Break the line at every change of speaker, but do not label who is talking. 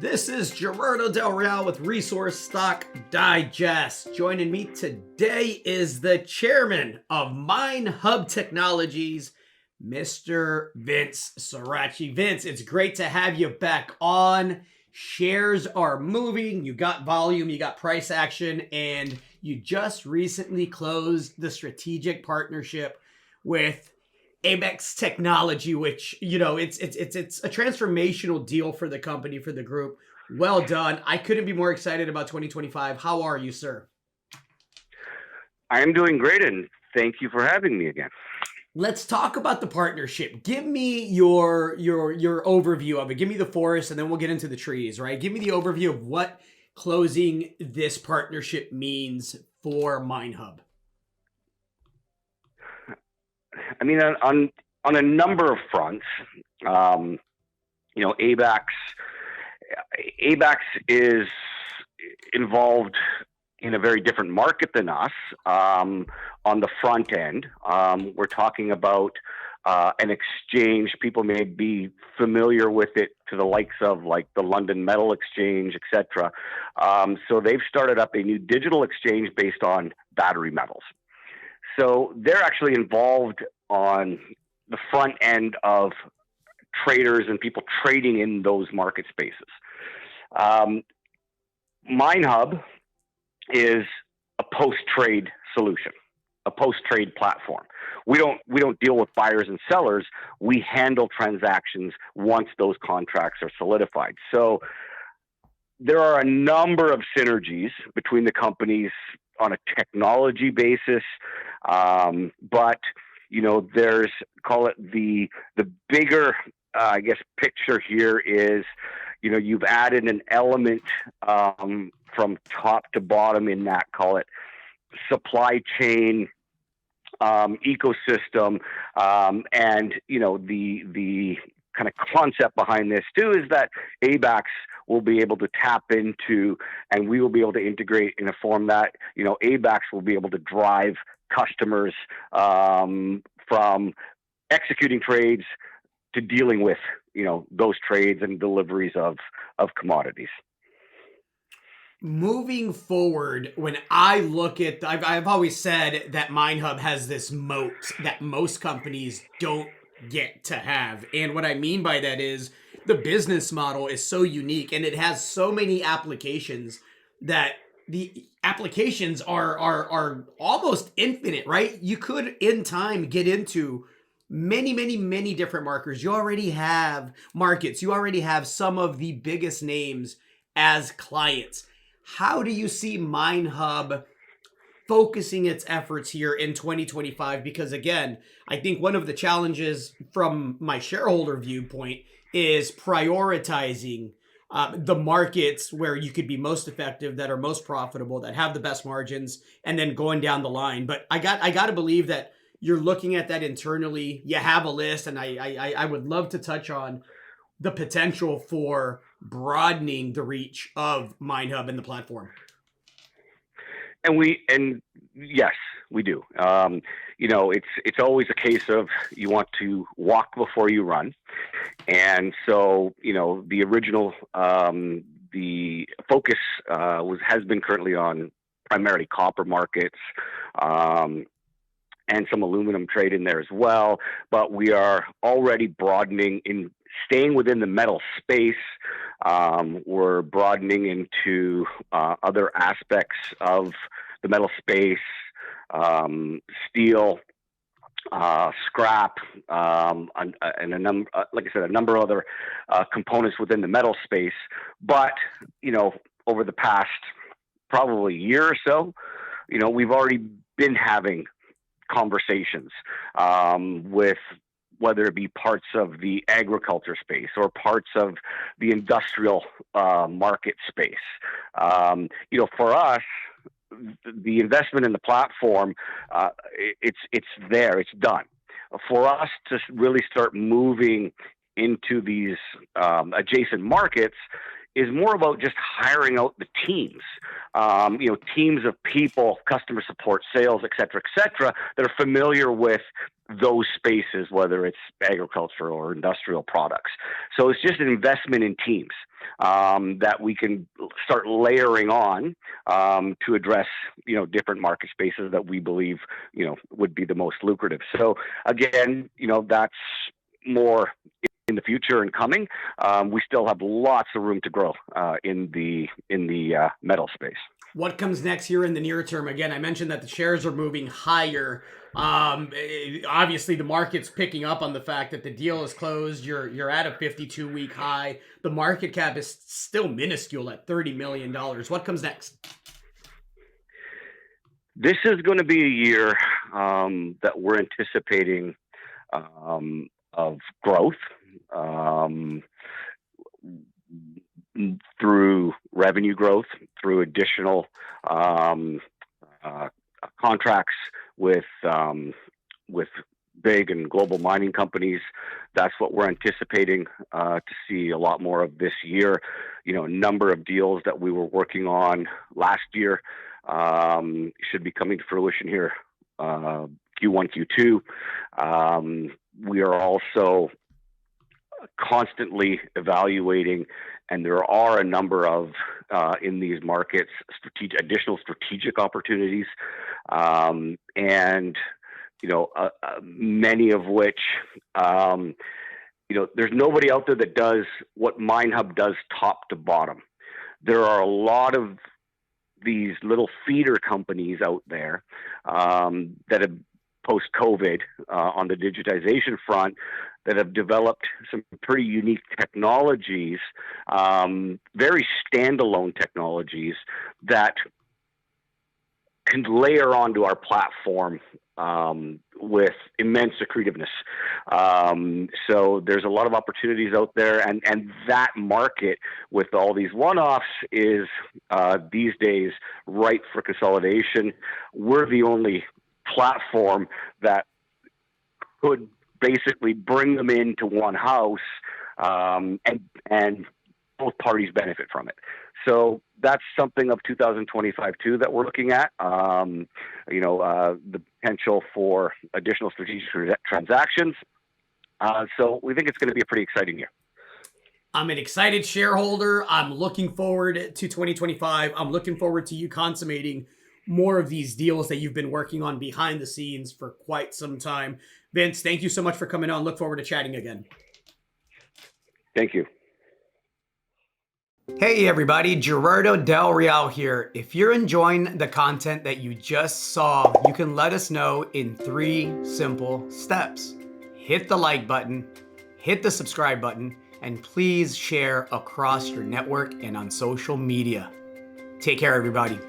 This is Gerardo Del Real with Resource Stock Digest. Joining me today is the chairman of MineHub Technologies, Mr. Vince Sorace. Vince, it's great to have you back on. Shares are moving. You got volume, you got price action, and you just recently closed the strategic partnership with Amex Technology, which it's a transformational deal for the company, for the group. Well done. I couldn't be more excited about 2025. How are you, sir?
I am doing great, and thank you for having me again.
Let's talk about the partnership. Give me your overview of it. Give me the forest, and then we'll get into the trees. Right? Give me the overview of what closing this partnership means for MineHub.
I mean, on a number of fronts, Abaxx is involved in a very different market than us. On the front end, we're talking about an exchange. People may be familiar with it to the likes of like the London Metal Exchange, etc. So they've started up a new digital exchange based on battery metals. So they're actually involved on the front end of traders and people trading in those market spaces. MineHub is a post-trade solution, a post-trade platform. We don't deal with buyers and sellers. We handle transactions once those contracts are solidified. So there are a number of synergies between the companies on a technology basis, but there's, call it the bigger picture here is you've added an element from top to bottom in that, call it supply chain ecosystem, and the kind of concept behind this too is that Abaxx will be able to tap into, and we will be able to integrate in a form that Abaxx will be able to drive customers from executing trades to dealing with those trades and deliveries of commodities.
Moving forward, when I look at, I've always said that MineHub has this moat that most companies don't get to have. And what I mean by that is the business model is so unique and it has so many applications that the applications are almost infinite, right? You could in time get into many different markers. You already have markets. You already have some of the biggest names as clients. How do you see MineHub focusing its efforts here in 2025? Because again, I think one of the challenges from my shareholder viewpoint is prioritizing the markets where you could be most effective, that are most profitable, that have the best margins, and then going down the line. But I got to believe that you're looking at that internally. You have a list, and I would love to touch on the potential for broadening the reach of MineHub and the platform.
And yes, we do. It's always a case of you want to walk before you run, and so the original the focus has been currently on primarily copper markets. And some aluminum trade in there as well, but we are already broadening in staying within the metal space. We're broadening into other aspects of the metal space, steel, scrap, and a number, like I said, a number of other components within the metal space. But over the past probably year or so, we've already been having conversations with whether it be parts of the agriculture space or parts of the industrial market space. For us, the investment in the platform, it's there, it's done. For us to really start moving into these adjacent markets is more about just hiring out the teams, teams of people, customer support, sales, et cetera, that are familiar with those spaces, whether it's agriculture or industrial products. So it's just an investment in teams that we can start layering on to address, different market spaces that we believe, would be the most lucrative. So again, that's more in the future and coming. We still have lots of room to grow in the metal space.
What comes next here in the near term? Again, I mentioned that the shares are moving higher. Obviously, the market's picking up on the fact that the deal is closed. You're at a 52-week high. The market cap is still minuscule at $30 million. What comes next?
This is going to be a year that we're anticipating of growth through revenue growth, through additional contracts with big and global mining companies. That's what we're anticipating to see a lot more of this year. A number of deals that we were working on last year should be coming to fruition here, Q1, Q2. We are also constantly evaluating, and there are a number of in these markets additional strategic opportunities, and many of which there's nobody out there that does what MineHub does top to bottom. There are a lot of these little feeder companies out there that have post-COVID on the digitization front that have developed some pretty unique technologies, very standalone technologies that can layer onto our platform with immense accretiveness. So there's a lot of opportunities out there, and that market with all these one-offs is these days ripe for consolidation. We're the only platform that could basically bring them into one house, and both parties benefit from it. So that's something of 2025 too that we're looking at. The potential for additional strategic transactions. So we think it's going to be a pretty exciting year.
I'm an excited shareholder. I'm looking forward to 2025. I'm looking forward to you consummating more of these deals that you've been working on behind the scenes for quite some time. Vince, thank you so much for coming on. Look forward to chatting again.
Thank you.
Hey everybody, Gerardo Del Real here. If you're enjoying the content that you just saw, you can let us know in 3 simple steps. Hit the like button, hit the subscribe button, and please share across your network and on social media. Take care, everybody.